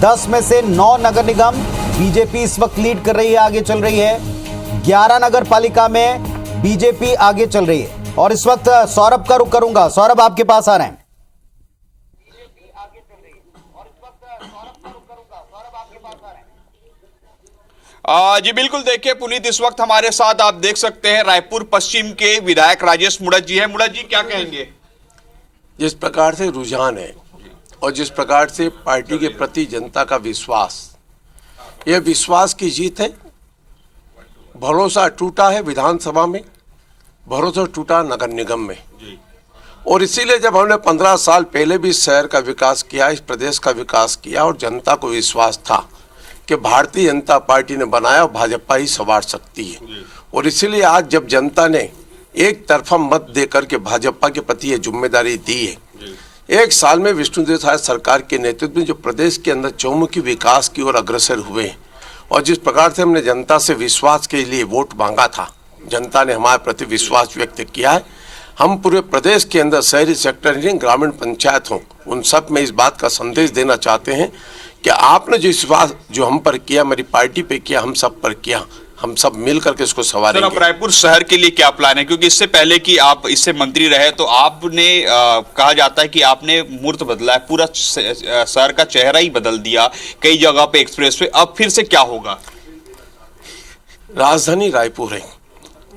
10 में से 9 नगर निगम बीजेपी इस वक्त लीड कर रही है, आगे चल रही है। 11 नगर पालिका में बीजेपी आगे चल रही है। और इस वक्त सौरभ का रुख करूंगा। सौरभ, आपके पास आ रहे हैं। जी बिल्कुल, देखिए पुनीत, इस वक्त हमारे साथ आप देख सकते हैं रायपुर पश्चिम के विधायक राजेश मुड़त जी हैं। मुड़त जी, क्या कहेंगे? जिस प्रकार से रुझान है और जिस प्रकार से पार्टी के प्रति जनता का विश्वास, यह विश्वास की जीत है। भरोसा टूटा है विधानसभा में, भरोसा टूटा नगर निगम में। और इसीलिए जब हमने 15 साल पहले भी शहर का विकास किया, इस प्रदेश का विकास किया, और जनता को विश्वास था कि भारतीय जनता पार्टी ने बनाया और भाजपा ही संवार सकती है। और इसीलिए आज जब जनता ने एक तरफा मत देकर के भाजपा के प्रति ये जिम्मेदारी दी है, एक साल में विष्णुदेव साय सरकार के नेतृत्व में जो प्रदेश के अंदर चौमुखी विकास की ओर अग्रसर हुए हैं, और जिस प्रकार से हमने जनता से विश्वास के लिए वोट मांगा था, जनता ने हमारे प्रति विश्वास व्यक्त किया है। हम पूरे प्रदेश के अंदर शहरी सेक्टर ग्रामीण पंचायत हों, उन सब में इस बात का संदेश देना चाहते हैं कि आपने जो विश्वास जो हम पर किया, मेरी पार्टी पे किया, हम सब पर किया, हम सब मिल करके इसको सवारेंगे। अब रायपुर शहर के लिए क्या प्लान है? क्योंकि इससे पहले कि आप इससे मंत्री रहे तो आपने कहा जाता है कि आपने मूर्त बदला है, पूरा शहर का चेहरा ही बदल दिया, कई जगह पे एक्सप्रेस वे। अब फिर से क्या होगा? राजधानी रायपुर है,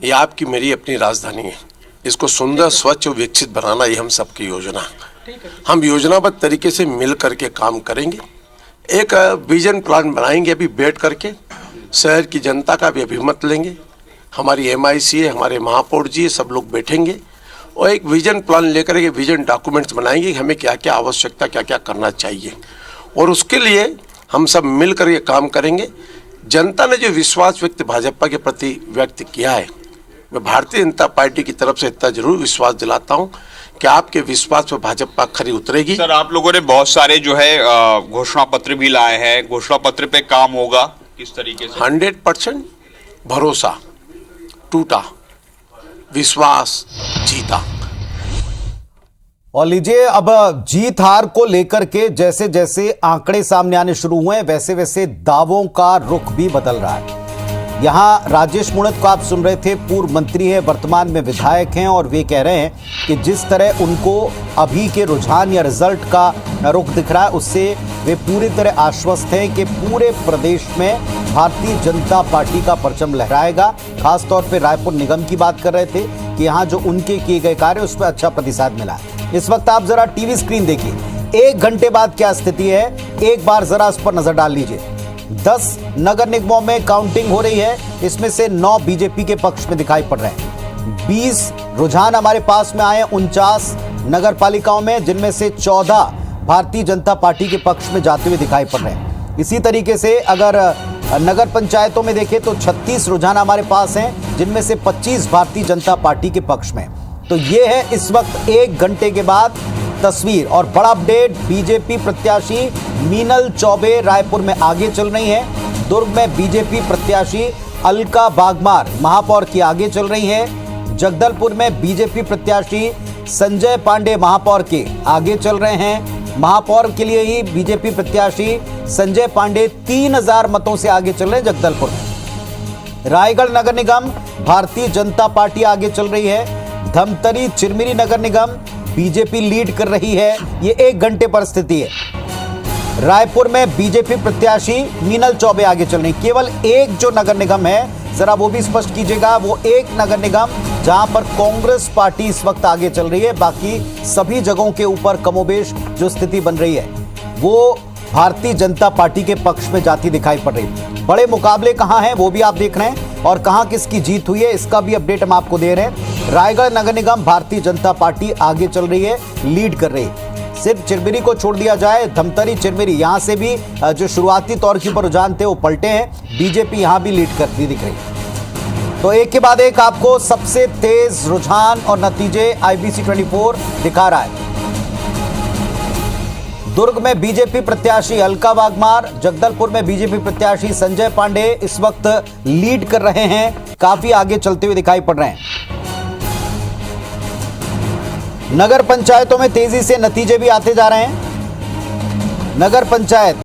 ये आपकी मेरी अपनी राजधानी है। इसको सुंदर, स्वच्छ और विकसित बनाना ये हम सबकी योजना है। हम योजनाबद्ध तरीके से मिल करके काम करेंगे, एक विजन प्लान बनाएंगे। अभी बैठ करके शहर की जनता का भी अभिमत लेंगे, हमारी MIC है, हमारे महापौर जी, सब लोग बैठेंगे और एक विजन प्लान लेकर के विजन डॉक्यूमेंट्स बनाएंगे, हमें क्या क्या आवश्यकता, क्या क्या करना चाहिए, और उसके लिए हम सब मिल कर ये काम करेंगे। जनता ने जो विश्वास व्यक्त भाजपा के प्रति व्यक्त किया है, मैं भारतीय जनता पार्टी की तरफ से इतना जरूर विश्वास दिलाता हूं कि आपके विश्वास पर भाजपा खरी उतरेगी। सर, आप लोगों ने बहुत सारे जो है घोषणा पत्र भी लाए हैं, घोषणा पत्र पे काम होगा किस तरीके से? 100% भरोसा टूटा, विश्वास जीता। और लीजिए, अब जीत हार को लेकर के जैसे जैसे आंकड़े सामने आने शुरू हुए हैं, वैसे वैसे दावों का रुख भी बदल रहा है। यहां राजेश मुड़त को आप सुन रहे थे, पूर्व मंत्री है, वर्तमान में विधायक हैं, और वे कह रहे हैं कि जिस तरह उनको अभी के रुझान या रिजल्ट का रुख दिख रहा है, उससे वे पूरी तरह आश्वस्त हैं कि पूरे प्रदेश में भारतीय जनता पार्टी का परचम लहराएगा। खासतौर पर रायपुर निगम की बात कर रहे थे कि यहाँ जो उनके किए गए कार्य, उस पर अच्छा प्रतिसाद मिला है। इस वक्त आप जरा टीवी स्क्रीन देखिए, 1 घंटे बाद क्या स्थिति है, एक बार जरा उस पर नजर डाल लीजिए। 10 नगर निगमों में काउंटिंग हो रही है, इसमें से 9 बीजेपी के पक्ष में दिखाई पड़ रहे हैं। 20 रुझान हमारे पास में आए 49 नगर पालिकाओं में, जिनमें से 14 भारतीय जनता पार्टी के पक्ष में जाते हुए दिखाई पड़ रहे हैं। इसी तरीके से अगर नगर पंचायतों में देखें तो 36 रुझान हमारे पास हैं, जिनमें से 25 भारतीय जनता पार्टी के पक्ष में। तो ये है इस वक्त 1 घंटे के बाद तस्वीर। और बड़ा अपडेट, बीजेपी प्रत्याशी मीनल चौबे रायपुर में आगे चल रही हैं। दुर्ग में बीजेपी प्रत्याशी अलका बागमार महापौर की आगे चल रही हैं। जगदलपुर में बीजेपी प्रत्याशी संजय पांडे महापौर के आगे चल रहे हैं। महापौर के लिए ही बीजेपी प्रत्याशी संजय पांडे 3000 मतों से आगे चल रहे हैं जगदलपुर में। रायगढ़ नगर निगम भारतीय जनता पार्टी आगे चल रही है। धमतरी चिरमिरी नगर निगम बीजेपी लीड कर रही है। ये 1 घंटे पर स्थिति है। रायपुर में बीजेपी प्रत्याशी मीनल चौबे आगे चल रही। केवल एक जो नगर निगम है, जरा वो भी स्पष्ट कीजिएगा, वो एक नगर निगम जहां पर कांग्रेस पार्टी इस वक्त आगे चल रही है। बाकी सभी जगहों के ऊपर कमोबेश जो स्थिति बन रही है, वो भारतीय जनता पार्टी के पक्ष में जाती दिखाई पड़ रही है। बड़े मुकाबले कहां हैं वो भी आप देख रहे हैं, और कहां किसकी जीत हुई है इसका भी अपडेट हम आपको दे रहे हैं। रायगढ़ नगर निगम भारतीय जनता पार्टी आगे चल रही है, लीड कर रही है। सिर्फ चिरमिरी को छोड़ दिया जाए, धमतरी चिरमिरी, यहां से भी जो शुरुआती तौर के ऊपर रुझान थे वो पलटे हैं। बीजेपी यहां भी लीड करती दिख रही है। तो एक के बाद एक आपको सबसे तेज रुझान और नतीजे IBC 24 दिखा रहा है। दुर्ग में बीजेपी प्रत्याशी अलका बागमार, जगदलपुर में बीजेपी प्रत्याशी संजय पांडे इस वक्त लीड कर रहे हैं, काफी आगे चलते हुए दिखाई पड़ रहे हैं। नगर पंचायतों में तेजी से नतीजे भी आते जा रहे हैं। नगर पंचायत